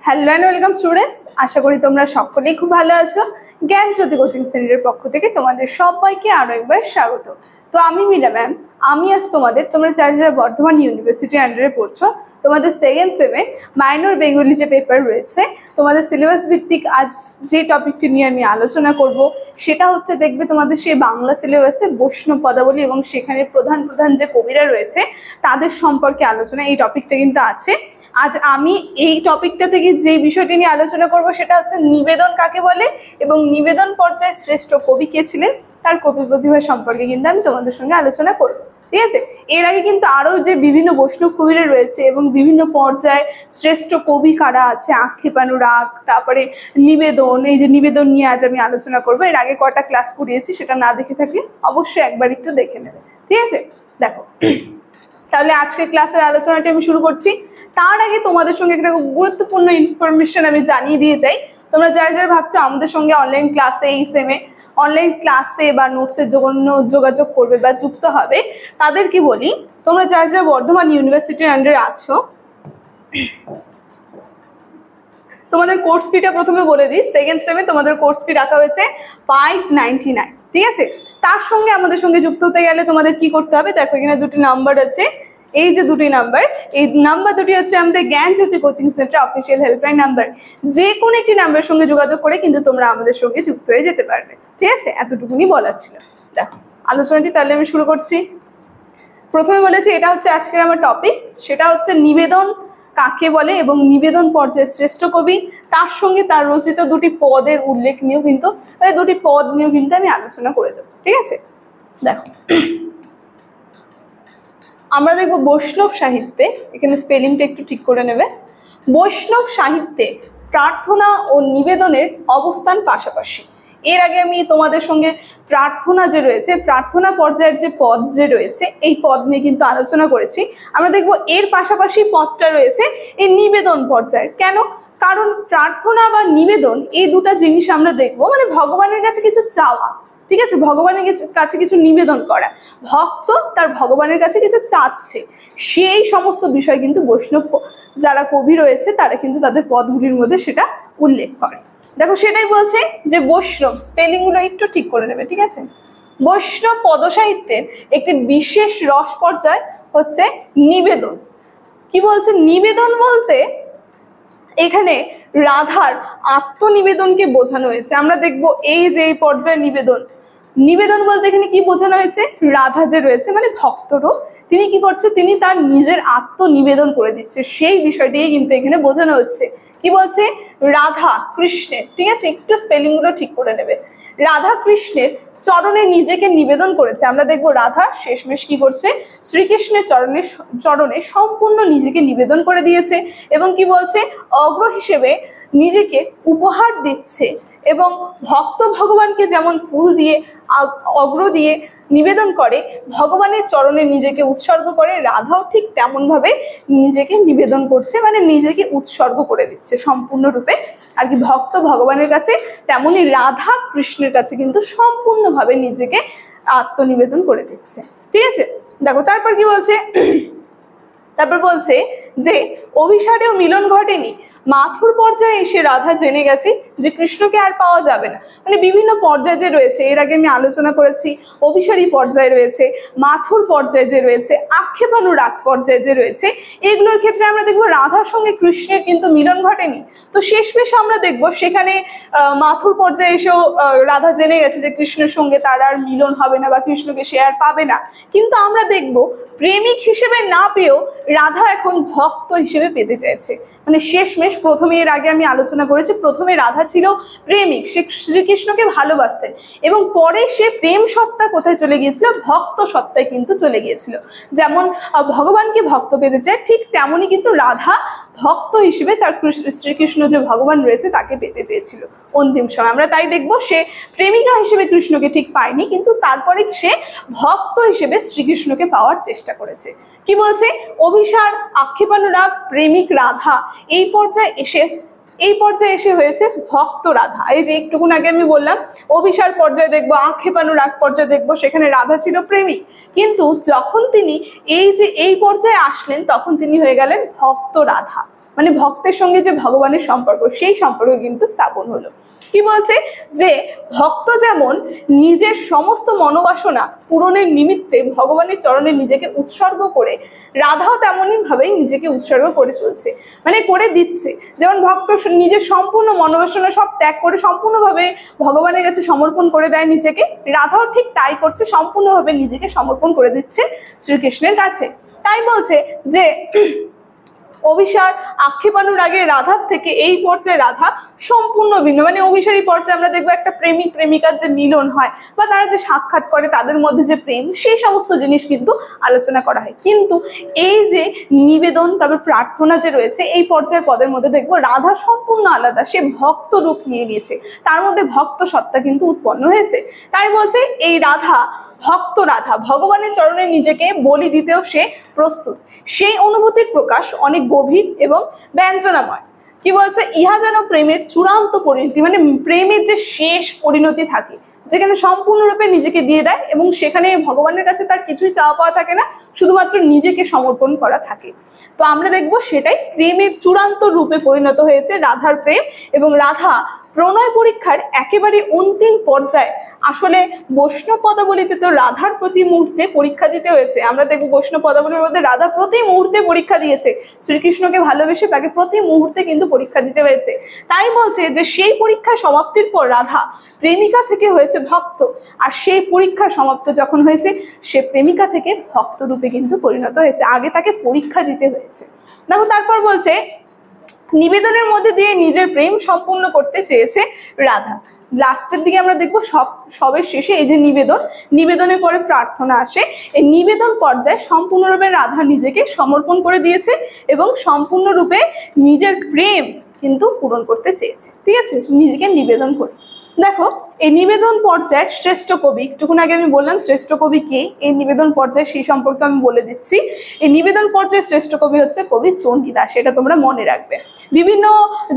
Hello and welcome students, আশা করি তোমরা সকলেই খুব ভালো আছো। জ্ঞান জ্যোতি কোচিং সেন্টারের পক্ষ থেকে তোমাদের সবাইকে আরো একবার স্বাগত। তো আমি মীরা ম্যাম, আমি আজ তোমরা যারা বর্ধমান ইউনিভার্সিটি আন্ডারে পড়ছো, তোমাদের সেকেন্ড সেমে মাইনর বেঙ্গলি যে পেপার রয়েছে, তোমাদের সিলেবাস ভিত্তিক আজ যে টপিকটি নিয়ে আমি আলোচনা করব সেটা হচ্ছে, দেখবে তোমাদের সেই বাংলা সিলেবাসে বৈষ্ণব পদাবলী এবং সেখানে প্রধান প্রধান যে কবিরা রয়েছে তাদের সম্পর্কে আলোচনা, এই টপিকটা কিন্তু আছে। আজ আমি এই টপিকটা থেকে যে বিষয়টি নিয়ে আলোচনা করব সেটা হচ্ছে নিবেদন কাকে বলে এবং নিবেদন পর্যায়ে শ্রেষ্ঠ কবি কে ছিলেন তার কবি প্রতিভা সম্পর্কে কিন্তু আমি তোমাদের সঙ্গে আলোচনা করব। ঠিক আছে, এর আগে কিন্তু আরো যে বিভিন্ন বৈষ্ণব কবিরা রয়েছে এবং বিভিন্ন পর্যায়ে শ্রেষ্ঠ কবি কারা আছে, আক্ষেপানুরাগ, তারপরে নিবেদন, এই যে নিবেদন নিয়ে আজ আমি আলোচনা করব। এর আগে কটা ক্লাস করিয়েছি, সেটা না দেখে থাকলে অবশ্যই একবার একটু দেখে নেবে। ঠিক আছে, দেখো তাহলে আজকের ক্লাসের আলোচনাটি আমি শুরু করছি। তার আগে তোমাদের সঙ্গে একটা গুরুত্বপূর্ণ ইনফরমেশন আমি জানিয়ে দিয়ে যাই। তোমরা যারা ভাবছো আমাদের সঙ্গে অনলাইন ক্লাসে, এই সেমে অনলাইন ক্লাসে বা নোটসের জন্য যোগাযোগ করবে বা যুক্ত হবে, তাদেরকে বলি, তোমরা যারা বর্ধমান ইউনিভার্সিটির আন্ডারে আছো, তোমাদের কোর্স ফিটা প্রথমে বলে দিই। সেকেন্ড সেমে তোমাদের কোর্স ফি রাখা হয়েছে 599। ঠিক আছে, তার সঙ্গে আমাদের সঙ্গে যুক্ত হতে গেলে তোমাদের কি করতে হবে, দেখো এখানে দুটি নাম্বার আছে, এই যে দুটি নাম্বার, এই নাম্বার দুটি হচ্ছে আমাদের Gyan Jyoti coaching centre official helpline number. যে কোনো একটি নাম্বারের সঙ্গে যোগাযোগ করে কিন্তু তোমরা আমাদের সঙ্গে যুক্ত হয়ে যেতে পারবে। ঠিক আছে, এতটুকুনি বলার ছিল। দেখো আলোচনাটি তাহলে আমি শুরু করছি। প্রথমে বলেছি এটা হচ্ছে আজকের আমার টপিক, সেটা হচ্ছে নিবেদন কাকে বলে এবং নিবেদন পর্যায়ের শ্রেষ্ঠ কবি, তার সঙ্গে তার রচিত দুটি পদের উল্লেখ নিয়েও কিন্তু, দুটি পদ নিয়েও কিন্তু আমি আলোচনা করে দেবো। ঠিক আছে, দেখো আমরা দেখবো বৈষ্ণব সাহিত্যে, এখানে স্পেলিংটা একটু ঠিক করে নেবে, বৈষ্ণব সাহিত্যে প্রার্থনা ও নিবেদনের অবস্থান পাশাপাশি। এর আগে আমি তোমাদের সঙ্গে প্রার্থনা যে রয়েছে, প্রার্থনা পর্যায়ের যে পদ যে রয়েছে, এই পদ নিয়ে কিন্তু আলোচনা করেছি। আমরা দেখবো এর পাশাপাশি পদটা রয়েছে এই নিবেদন পর্যায়ের। কেন? কারণ প্রার্থনা বা নিবেদন এই দুটা জিনিস আমরা দেখবো, মানে ভগবানের কাছে কিছু চাওয়া। ঠিক আছে, ভগবানের কাছে কিছু নিবেদন করা, ভক্ত তার ভগবানের কাছে কিছু চাচ্ছে, সেই সমস্ত বিষয় কিন্তু বৈষ্ণব যারা কবি রয়েছে তারা কিন্তু তাদের পদগুলির মধ্যে সেটা উল্লেখ করে। দেখো সেটাই বলছে যে বৈষ্ণব, স্পেলিং গুলো একটু ঠিক করে নেবে। ঠিক আছে, বৈষ্ণব পদসাহিত্যের একটি বিশেষ রস পর্যায় হচ্ছে নিবেদন। কি বলছে নিবেদন বলতে? এখানে রাধার আত্মনিবেদনকে বোঝানো হয়েছে। আমরা দেখবো এই যে এই পর্যায়ে নিবেদন, নিবেদন বলতে এখানে কি বোঝানো হয়েছে, রাধা যে রয়েছে মানে ভক্তরূপ, তিনি কি করছে, তিনি তার নিজের আত্মনিবেদন করে দিচ্ছে, সেই বিষয়টি কিন্তু এখানে বোঝানো হচ্ছে। কি বলছে? রাধা কৃষ্ণের, ঠিক আছে একটু স্পেলিং গুলো ঠিক করে নেবে, রাধা কৃষ্ণের চরণে নিজেকে নিবেদন করেছে। আমরা দেখবো রাধা শেষমেশ কি করছে, শ্রীকৃষ্ণের চরণে সম্পূর্ণ নিজেকে নিবেদন করে দিয়েছে এবং কি বলছে, অগ্র হিসেবে নিজেকে উপহার দিচ্ছে এবং ভক্ত ভগবানকে যেমন ফুল দিয়ে অগ্র দিয়ে নিবেদন করে, ভগবানের চরণে নিজেকে উৎসর্গ করে, রাধাও ঠিক তেমন ভাবে নিজেকে নিবেদন করছে, মানে নিজেকে উৎসর্গ করে দিচ্ছে সম্পূর্ণরূপে আর কি ভক্ত ভগবানের কাছে, তেমনি রাধা কৃষ্ণের কাছে কিন্তু সম্পূর্ণভাবে নিজেকে আত্মনিবেদন করে দিচ্ছে। ঠিক আছে, দেখো তারপর কি বলছে, তারপর বলছে যে অভিসারেও মিলন ঘটেনি, মাথুর পর্যায়ে এসে রাধা জেনে গেছে যে কৃষ্ণকে আর পাওয়া যাবে না। মানে বিভিন্ন পর্যায়ে যে রয়েছে, এর আগে আমি আলোচনা করেছি, অভিসারী পর্যায়ে রয়েছে, মাথুর পর্যায়ে যে রয়েছে, আক্ষেপানুরাগ পর্যায়ে যে রয়েছে, এগুলোর ক্ষেত্রে আমরা দেখবো রাধার সঙ্গে কৃষ্ণের কিন্তু মিলন ঘটেনি। তো শেষমেশ আমরা দেখবো সেখানে মাথুর পর্যায়ে এসেও রাধা জেনে গেছে যে কৃষ্ণের সঙ্গে তার আর মিলন হবে না বা কৃষ্ণকে সে আর পাবে না। কিন্তু আমরা দেখবো প্রেমিক হিসেবে না পেয়েও রাধা এখন ভক্ত হিসেবে পেতে চাইছে। মানে শেষমেশ প্রথমে, এর আগে আমি আলোচনা করেছি, প্রথমে রাধা ছিল প্রেমিক, সে শ্রীকৃষ্ণকে ভালোবাসতেন এবং পরে সে প্রেম সত্তা কোথায় চলে গিয়েছিল, ভক্ত সত্তায় কিন্তু চলে গিয়েছিল। যেমন ভগবানকে ভক্ত পেতে চায়, ঠিক তেমনই কিন্তু রাধা ভক্ত হিসেবে তার শ্রীকৃষ্ণ যে ভগবান রয়েছে তাকে পেতে চেয়েছিল অন্তিম সময়। আমরা তাই দেখবো সে প্রেমিকা হিসেবে কৃষ্ণকে ঠিক পায়নি, কিন্তু তারপরে সে ভক্ত হিসেবে শ্রীকৃষ্ণকে পাওয়ার চেষ্টা করেছে। কি বলছে, অভিসার, আক্ষেপানুরাগ, প্রেমিক রাধা, এই পর্যায়ে এসে হয়েছে ভক্ত রাধা। এই যে একটুক্ষণ আগে আমি বললাম অভিসার পর্যায়ে দেখবো, আক্ষেপানুরাগ পর্যায়ে দেখবো, সেখানে রাধা ছিল প্রেমিক, কিন্তু যখন তিনি এই পর্যায়ে আসলেন তখন তিনি হয়ে গেলেন ভক্ত রাধা। মানে ভক্তের সঙ্গে যে ভগবানের সম্পর্ক, সেই সম্পর্ক কিন্তু স্থাপন হলো। কি বলছে যে ভক্ত যেমন নিজের সমস্ত মনোবাসনা পূরণের নিমিত্তে ভগবানের চরণে নিজেকে উৎসর্গ করে, রাধাও তেমনই ভাবেই নিজেকে উৎসর্গ করে চলছে, মানে করে দিচ্ছে। যেমন ভক্ত নিজের সম্পূর্ণ মনোবাসনা সব ত্যাগ করে সম্পূর্ণভাবে ভগবানের কাছে সমর্পণ করে দেয় নিজেকে, রাধাও ঠিক তাই করছে, সম্পূর্ণভাবে নিজেকে সমর্পণ করে দিচ্ছে শ্রীকৃষ্ণের কাছে। তাই বলছে যে অভিসার আক্ষেপানুর আগে রাধার থেকে এই পর্যায়ে রাধা সম্পূর্ণ ভিন্ন। মানে অভিসারী পর্যায়ে আমরা দেখবো একটা প্রেমিক প্রেমিকার যে মিলন হয় বা তারা যে সাক্ষাৎ করে, তাদের মধ্যে যে প্রেম, সেই সমস্ত জিনিস কিন্তু আলোচনা করা হয়। কিন্তু এই যে নিবেদন, তারপর প্রার্থনা যে রয়েছে, এই পর্যায়ের পদের মধ্যে দেখবো রাধা সম্পূর্ণ আলাদা, সে ভক্ত রূপ নিয়ে নিয়েছে, তার মধ্যে ভক্ত সত্তা কিন্তু উৎপন্ন হয়েছে। তাই বলছে এই রাধা ভক্ত রাধা, ভগবানের চরণে নিজেকে বলি দিতেও সে প্রস্তুত। সেই অনুভূতির প্রকাশ অনেক গভীর এবং ব্যঞ্জনাময়। কি বলছে, ইহা যেন প্রেমের চূড়ান্ত পরিণতি, মানে প্রেমের যে শেষ পরিণতি থাকে, যেখানে সম্পূর্ণরূপে নিজেকে দিয়ে দেয় এবং সেখানে ভগবানের কাছে তার কিছুই চাওয়া পাওয়া থাকে না, শুধুমাত্র নিজেকে সমর্পণ করা থাকে। তো আমরা দেখবো সেটাই প্রেমের চূড়ান্ত রূপে পরিণত হয়েছে রাধার প্রেম। এবং রাধা প্রণয় পরীক্ষার একেবারে অন্তিম পর্যায়ে, আসলে বৈষ্ণব পদাবলিতে তো রাধার প্রতি মুহূর্তে পরীক্ষা দিতে হয়েছে। আমরা দেখবো বৈষ্ণব পদাবলীর মধ্যে রাধা প্রতি মুহূর্তে পরীক্ষা দিয়েছে, শ্রীকৃষ্ণকে ভালোবেসে তাকে প্রতি মুহূর্তে কিন্তু পরীক্ষা দিতে হয়েছে। তাই বলছে যে সেই পরীক্ষা সমাপ্তির পর রাধা প্রেমিকা থেকে হয়েছে ভক্ত, আর সেই পরীক্ষা সমাপ্ত যখন হয়েছে, সে প্রেমিকা থেকে ভক্ত রূপে কিন্তু পরিণত হয়েছে। আগে তাকে পরীক্ষা দিতে হয়েছে। দেখো তারপর বলছে নিবেদনের মধ্যে দিয়ে নিজের প্রেম সম্পূর্ণ করতে চেয়েছে রাধা। লাস্টের দিকে আমরা দেখবো সবের শেষে এই যে নিবেদনের পরে প্রার্থনা আসে। এই নিবেদন পর্যায়ে সম্পূর্ণরূপে রাধা নিজেকে সমর্পণ করে দিয়েছে এবং সম্পূর্ণরূপে নিজের প্রেম কিন্তু পূরণ করতে চেয়েছে। ঠিক আছে, নিজেকে নিবেদন করে। দেখো এই নিবেদন পর্যায়ের শ্রেষ্ঠ কবি, একটুক্ষণ আগে আমি বললাম শ্রেষ্ঠ কবি কে, এই নিবেদন পর্যায়ে সেই সম্পর্কে আমি বলে দিচ্ছি। এই নিবেদন পর্যায়ের শ্রেষ্ঠ কবি হচ্ছে কবি চণ্ডীদাস, এটা তোমরা মনে রাখবে। বিভিন্ন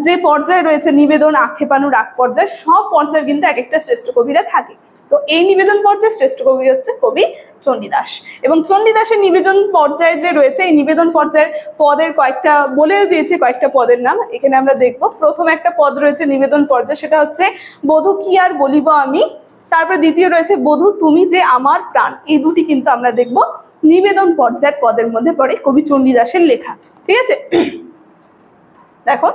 যে পর্যায়ে রয়েছে নিবেদন, আক্ষেপানু, রাগ পর্যায়, সব পর্যায়ে কিন্তু এক একটা শ্রেষ্ঠ কবিরা থাকে। তো এই নিবেদন পর্যায়ে শ্রেষ্ঠ কবি হচ্ছে কবি চণ্ডীদাস। এবং চণ্ডীদাসের নিবেদন পর্যায়ে যে রয়েছে, এই নিবেদন পর্যায়ের পদের কয়েকটা বলে দিয়েছে, কয়েকটা পদের নাম এখানে আমরা দেখবো। প্রথম একটা পদ রয়েছে নিবেদন পর্যায়ে, সেটা হচ্ছে বধূ কি আর বলিব আমি। তারপরে দ্বিতীয় রয়েছে বধূ তুমি যে আমার প্রাণ। এই দুটি কিন্তু আমরা দেখবো নিবেদন পর্যায়ের পদের মধ্যে পড়ে, কবি চণ্ডীদাসের লেখা। ঠিক আছে, দেখো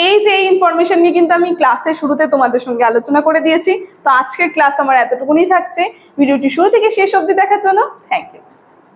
এই যে এই ইনফরমেশন নিয়ে কিন্তু আমি ক্লাসের শুরুতে তোমাদের সঙ্গে আলোচনা করে দিয়েছি। তো আজকের ক্লাস আমার এতটুকুনি থাকছে। ভিডিওটি শুরু থেকে শেষ অবধি দেখার জন্য থ্যাংক ইউ।